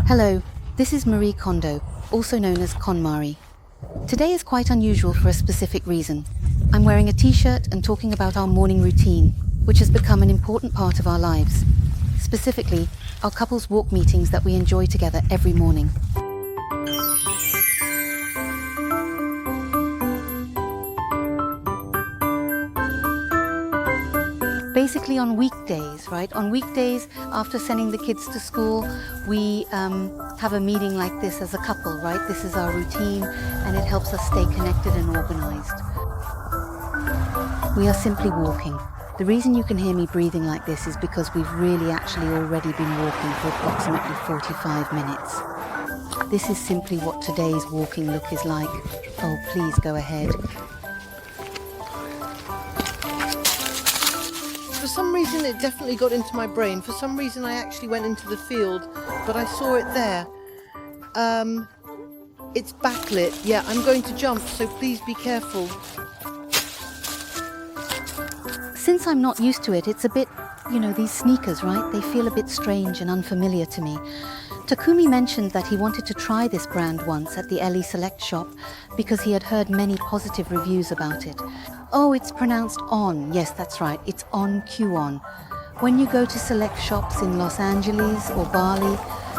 Hello, this is Marie Kondo, also known as KonMari. Today is quite unusual for a specific reason. I'm wearing a t-shirt and talking about our morning routine, which has become an important part of our lives. Specifically, our couples walk meetings that we enjoy together every morning. Basically on weekdays, right? On weekdays, after sending the kids to school, we have a meeting like this as a couple, right? This is our routine and it helps us stay connected and organized. We are simply walking. The reason you can hear me breathing like this is because we've really actually already been walking for approximately 45 minutes. This is simply what today's walking look is like. Oh, please go ahead. For some reason it definitely got into my brain. For some reason I actually went into the field, but I saw it there. It's backlit. Yeah, I'm going to jump, so please be careful. Since I'm not used to it, it's a bit, these sneakers, right? They feel a bit strange and unfamiliar to me. Takumi mentioned that he wanted to try this brand once at the LE Select shop because he had heard many positive reviews about it. Oh, it's pronounced on. Yes, that's right. It's on Q-on. When you go to select shops in Los Angeles or Bali,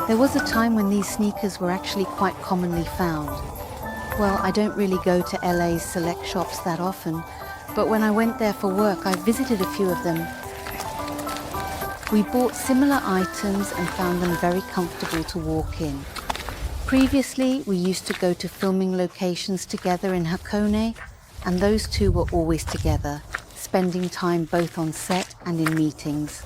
there was a time when these sneakers were actually quite commonly found. Well, I don't really go to LA's select shops that often, but when I went there for work, I visited a few of them. We bought similar items and found them very comfortable to walk in. Previously, we used to go to filming locations together in Hakone, and those two were always together, spending time both on set and in meetings.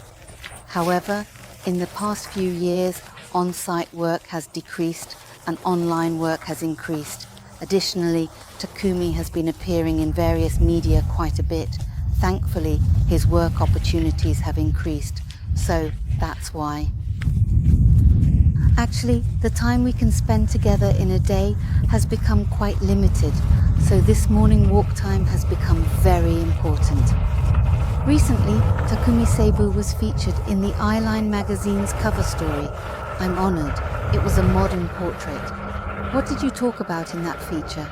However, in the past few years, on-site work has decreased and online work has increased. Additionally, Takumi has been appearing in various media quite a bit. Thankfully, his work opportunities have increased, so that's why. Actually, the time we can spend together in a day has become quite limited, so this morning walk time has become very important. Recently, Takumi Seibu was featured in the Eyeline magazine's cover story. I'm honored. It was a modern portrait. What did you talk about in that feature?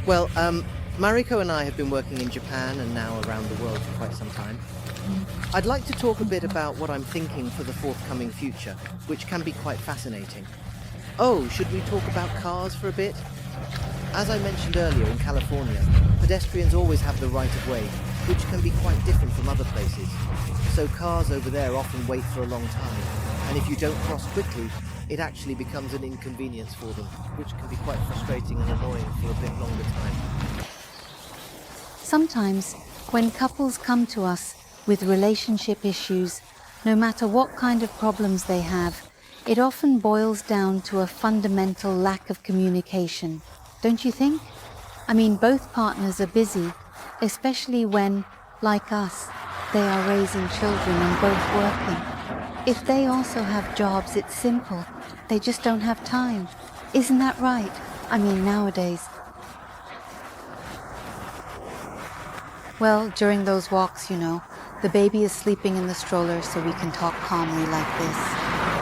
Well, Mariko and I have been working in Japan and now around the world for quite some time. I'd like to talk a bit about what I'm thinking for the forthcoming future, which can be quite fascinating. Oh, should we talk about cars for a bit? As I mentioned earlier, in California, pedestrians always have the right of way, which can be quite different from other places. So cars over there often wait for a long time, and if you don't cross quickly, it actually becomes an inconvenience for them, which can be quite frustrating and annoying for a bit longer time. Sometimes, when couples come to us with relationship issues, no matter what kind of problems they have, it often boils down to a fundamental lack of communication. Don't you think? I mean, both partners are busy, especially when, like us, they are raising children and both working. If they also have jobs, it's simple. They just don't have time. Isn't that right? I mean, nowadays. Well, during those walks, the baby is sleeping in the stroller so we can talk calmly like this.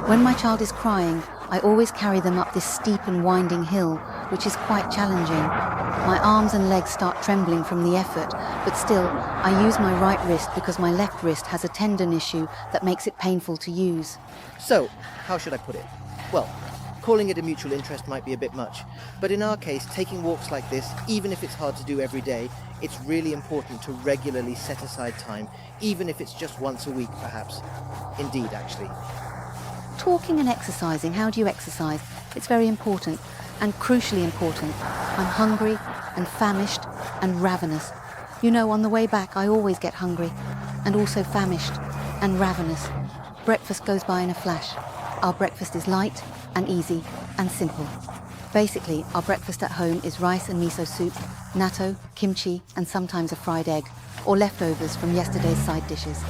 When my child is crying, I always carry them up this steep and winding hill, which is quite challenging. My arms and legs start trembling from the effort, but still, I use my right wrist because my left wrist has a tendon issue that makes it painful to use. So, how should I put it? Well, calling it a mutual interest might be a bit much, but in our case, taking walks like this, even if it's hard to do every day, it's really important to regularly set aside time, even if it's just once a week, perhaps. Indeed, actually. Talking and exercising, how do you exercise? It's very important, and crucially important. I'm hungry and famished and ravenous. On the way back, I always get hungry, and also famished and ravenous. Breakfast goes by in a flash. Our breakfast is light and easy and simple. Basically, our breakfast at home is rice and miso soup, natto, kimchi, and sometimes a fried egg, or leftovers from yesterday's side dishes.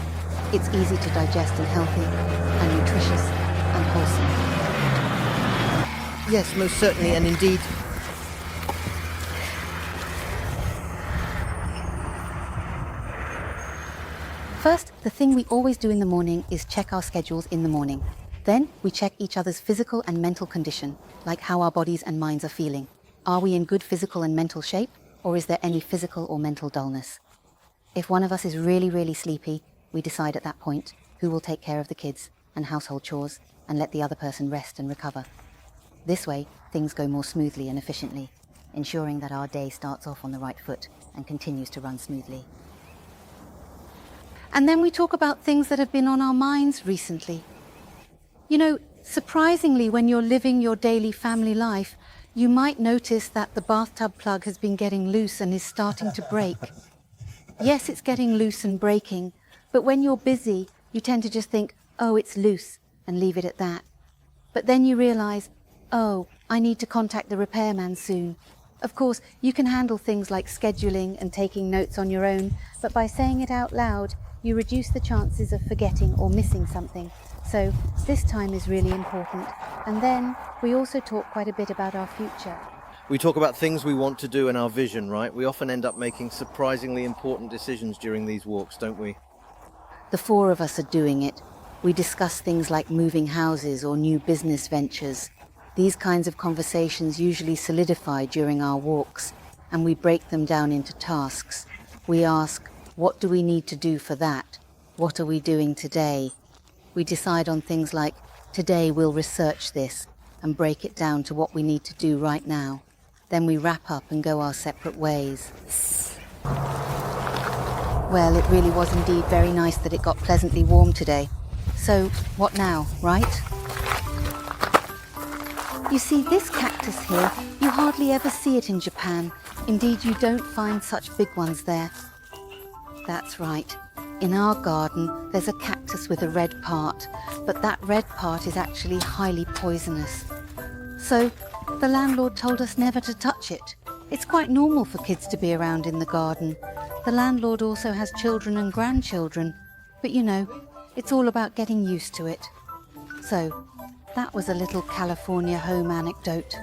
It's easy to digest and healthy, and nutritious and wholesome. Yes, most certainly, and indeed. First, the thing we always do in the morning is check our schedules in the morning. Then we check each other's physical and mental condition, like how our bodies and minds are feeling. Are we in good physical and mental shape, or is there any physical or mental dullness? If one of us is really, really sleepy, we decide at that point who will take care of the kids and household chores and let the other person rest and recover. This way, things go more smoothly and efficiently, ensuring that our day starts off on the right foot and continues to run smoothly. And then we talk about things that have been on our minds recently. You know, surprisingly, when you're living your daily family life, you might notice that the bathtub plug has been getting loose and is starting to break. Yes, it's getting loose and breaking, but when you're busy, you tend to just think, oh, it's loose, and leave it at that. But then you realize, oh, I need to contact the repairman soon. Of course, you can handle things like scheduling and taking notes on your own, but by saying it out loud, you reduce the chances of forgetting or missing something. So this time is really important. And then we also talk quite a bit about our future. We talk about things we want to do and our vision, right? We often end up making surprisingly important decisions during these walks, don't we? The four of us are doing it. We discuss things like moving houses or new business ventures. These kinds of conversations usually solidify during our walks, and we break them down into tasks. We ask, what do we need to do for that? What are we doing today? We decide on things like, today we'll research this, and break it down to what we need to do right now. Then we wrap up and go our separate ways. Well, it really was indeed very nice that it got pleasantly warm today. So, what now, right? You see, this cactus here, you hardly ever see it in Japan. Indeed, you don't find such big ones there. That's right. In our garden, there's a cactus with a red part, but that red part is actually highly poisonous. So, the landlord told us never to touch it. It's quite normal for kids to be around in the garden. The landlord also has children and grandchildren, but you know, it's all about getting used to it. So, that was a little California home anecdote.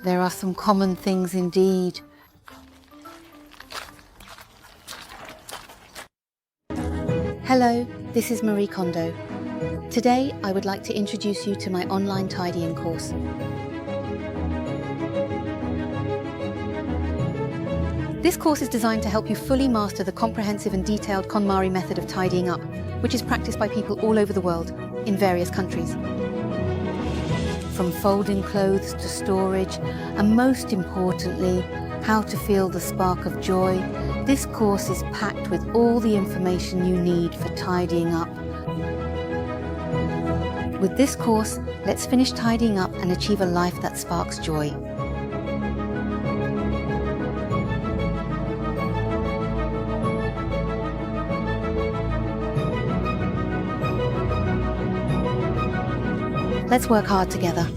There are some common things indeed. Hello, this is Marie Kondo. Today, I would like to introduce you to my online tidying course. This course is designed to help you fully master the comprehensive and detailed KonMari method of tidying up, which is practiced by people all over the world, in various countries. From folding clothes to storage, and most importantly, how to feel the spark of joy, this course is packed with all the information you need for tidying up. With this course, let's finish tidying up and achieve a life that sparks joy. Let's work hard together.